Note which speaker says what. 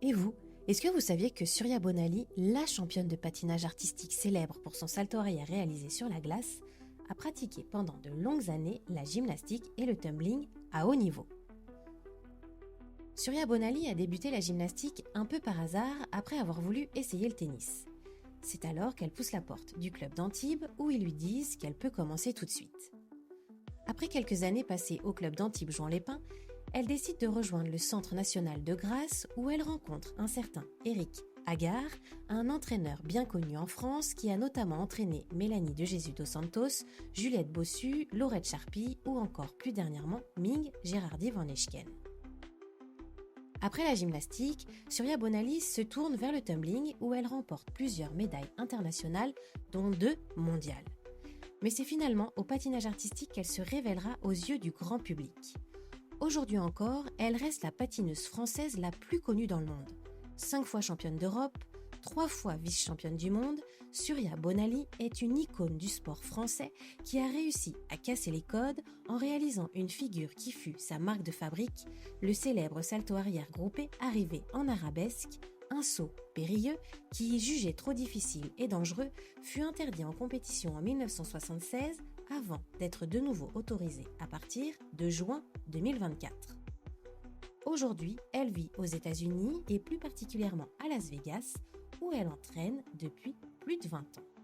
Speaker 1: Et vous, est-ce que vous saviez que Surya Bonali, la championne de patinage artistique célèbre pour son salto arrière réalisé sur la glace, a pratiqué pendant de longues années la gymnastique et le tumbling à haut niveau? Surya Bonali a débuté la gymnastique un peu par hasard après avoir voulu essayer le tennis. C'est alors qu'elle pousse la porte du club d'Antibes où ils lui disent qu'elle peut commencer tout de suite. Après quelques années passées au club d'Antibes Juan-les-Pins, elle décide de rejoindre le Centre national de Grasse où elle rencontre un certain Éric Agar, un entraîneur bien connu en France qui a notamment entraîné Mélanie de Jésus dos Santos, Juliette Bossu, Laurette Charpy ou encore plus dernièrement Ming Gérardy van Eschken. Après la gymnastique, Surya Bonali se tourne vers le tumbling où elle remporte plusieurs médailles internationales, dont 2 mondiales. Mais c'est finalement au patinage artistique qu'elle se révélera aux yeux du grand public. Aujourd'hui encore, elle reste la patineuse française la plus connue dans le monde. 5 fois championne d'Europe, 3 fois vice-championne du monde, Surya Bonali est une icône du sport français qui a réussi à casser les codes en réalisant une figure qui fut sa marque de fabrique, le célèbre salto arrière groupé arrivé en arabesque, un saut périlleux qui, jugé trop difficile et dangereux, fut interdit en compétition en 1976 avant d'être de nouveau autorisé à partir de juin 2024. Aujourd'hui, elle vit aux États-Unis et plus particulièrement à Las Vegas, où elle entraîne depuis plus de 20 ans.